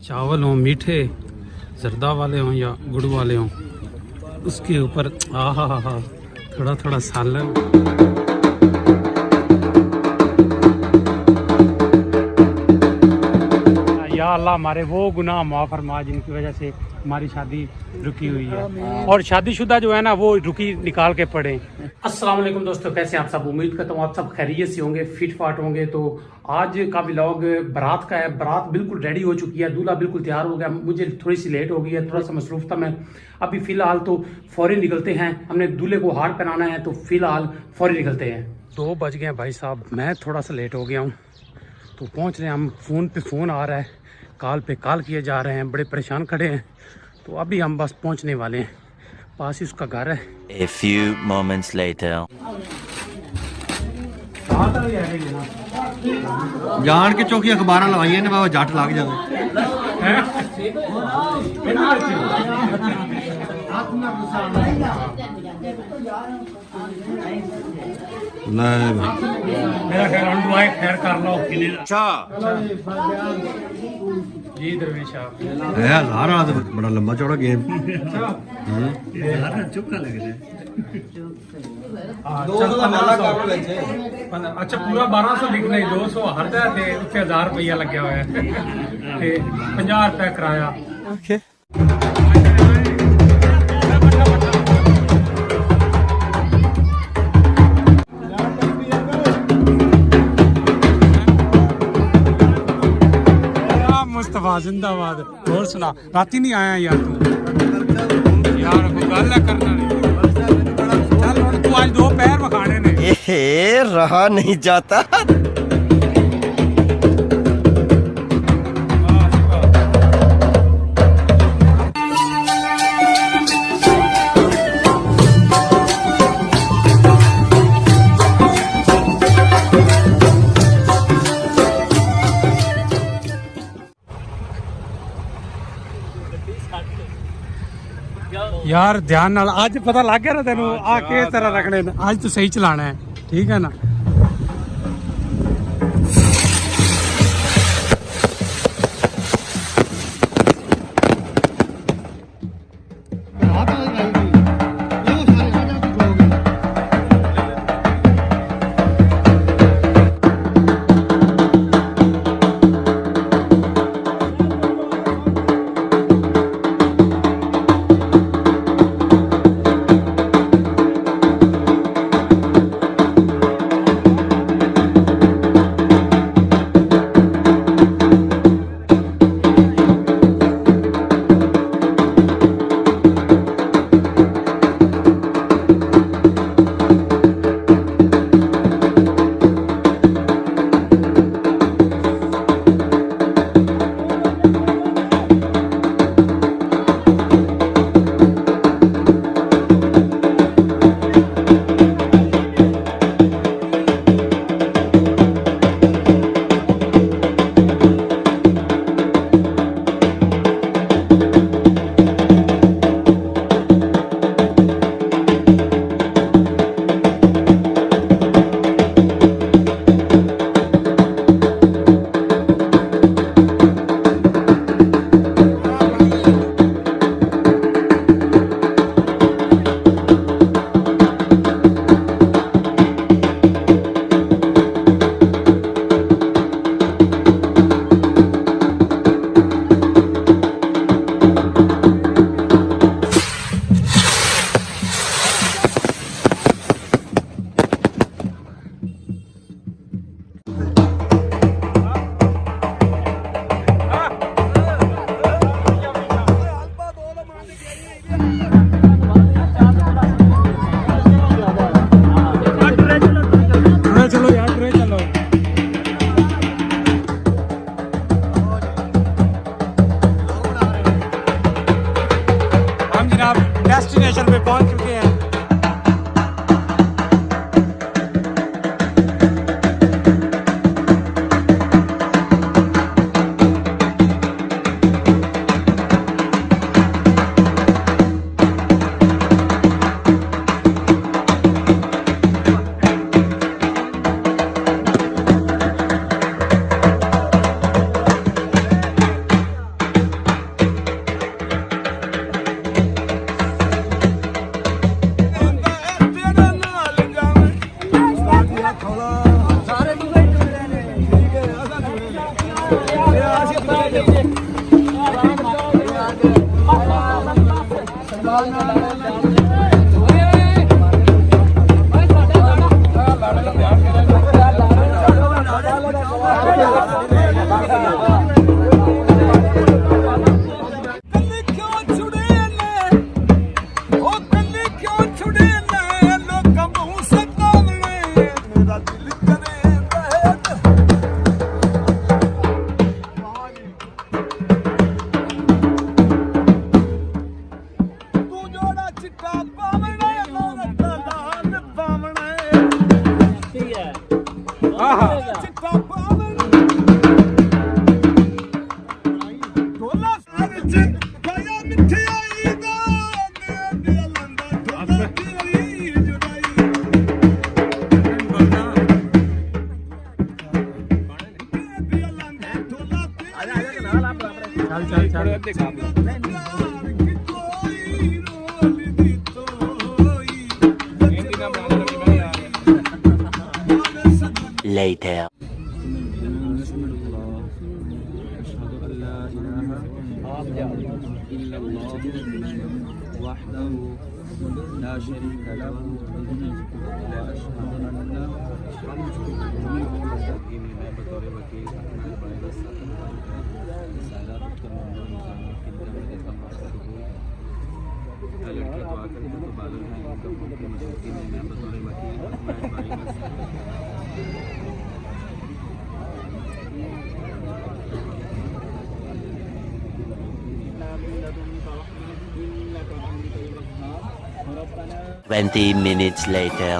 चावल हों मीठे, जर्दा वाले हों या गुड़ वाले हों, उसके ऊपर आहा हा थोड़ा थोड़ा सालन। या अल्लाह हमारे वो गुनाह माफ़ फरमा जिनकी वजह से हमारी शादी रुकी हुई है, और शादीशुदा जो है ना वो रुकी निकाल के पड़े। अस्सलाम वालेकुम दोस्तों, कैसे आप सब? उम्मीद करता हूँ आप सब खैरियत से होंगे, फिट फाट होंगे। तो आज का व्लॉग बारात का है। बारात बिल्कुल रेडी हो चुकी है, दूल्हा बिल्कुल तैयार हो गया। मुझे थोड़ी सी लेट हो गई है, थोड़ा सा मसरूफ था मैं। अभी फ़िलहाल तो फौरी निकलते हैं, हमने दूल्हे को हार पहनाना है, तो फ़िलहाल फौरी निकलते हैं। 2 बज गए भाई साहब, मैं थोड़ा सा लेट हो गया हूँ। तो पहुँच रहे हैं हम, फ़ोन पे फ़ोन आ रहा है, कॉल पे कॉल किए जा रहे हैं, बड़े परेशान खड़े हैं। तो अभी हम बस पहुंचने वाले हैं, पास ही उसका घर है। A few moments later. जान के चौकी अखबार लवाइए ने बाबा जट लग जाए। मेरा खैर कर लो। अच्छा जी दरवेश साहब, हजार वाला तो बड़ा लंबा चौड़ा गेम। अच्छा पूरा 1200 लिखना ही, 200 हरदा ते उत्ते 1000 रुपया लग्या होया ते 50 रुपया किराया। मुस्तफा जिंदाबाद। और सुना, राती नहीं आया यार तू? यार कोई गल है करना नहीं। चल हुण तू आज 2 पैर वखाने ने। रहा नहीं जाता। यार ध्यान नाल, आज पता लग गया ना तेनू आ किस तरह रखने ने। आज तो सही चलाना है, ठीक है ना? डेस्टिनेशन पे पहुंच चुके हैं। Later. وحده لا شريك له واشهد ان بطور وكيل लड़के तो आकर के तो बादल हैं इनका मुख्य मशहूरी में मैं बतौर वकील मैं 20 minutes later.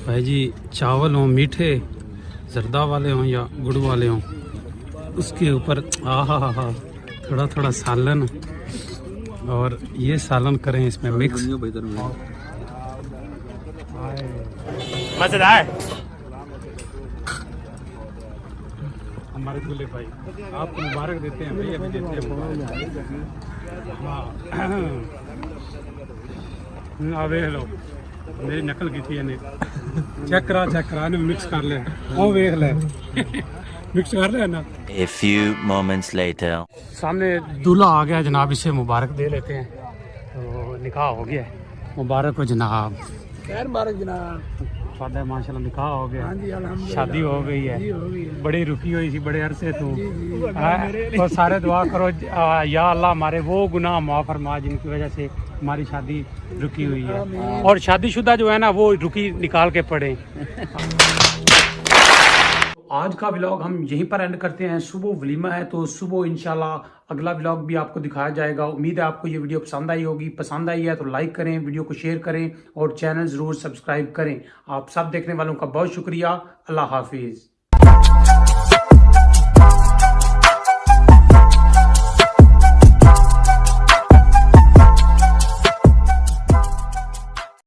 भाई जी चावल हों मीठे जर्दा वाले हों या गुड़ वाले हों, उसके ऊपर आहा थोड़ा थोड़ा सालन, और ये सालन करें इसमें मिक्स। मजेदार। हमारे दूल्हे भाई आपको मुबारक देते हैं भाई, अभी देते हैं मुबारक। हाँ वे लो मेरी नकल की थी इन्हें। चेक करा ने मिक्स कर ले, ओ वेख ले मिक्स कर ले ना। A few moments later. सामने दूल्हा आ गया जनाब, इसे मुबारक दे लेते हैं। तो निकाह हो गया, मुबारक हो जनाब। खैर मुबारक जनाब। सादा माशाल्लाह निकाह हो गया। हाँ जी अल्हम्दुलिल्लाह। शादी हो गई है, हो गई है। बड़ी रुकी हुई थी बड़े अरसे तो। जी, जी। तो सारे दुआ करो या अल्लाह हमारे वो गुनाह माफ़ फरमा जिनकी वजह से हमारी शादी रुकी हुई है, और शादीशुदा जो है ना वो रुकी निकाल के पड़े। आज का व्लॉग हम यहीं पर एंड करते हैं। सुबह वलीमा है तो सुबह इंशाल्लाह अगला व्लॉग भी आपको दिखाया जाएगा। उम्मीद है आपको ये वीडियो पसंद आई होगी। पसंद आई है तो लाइक करें, वीडियो को शेयर करें और चैनल ज़रूर सब्सक्राइब करें। आप सब देखने वालों का बहुत शुक्रिया। अल्लाह हाफिज़।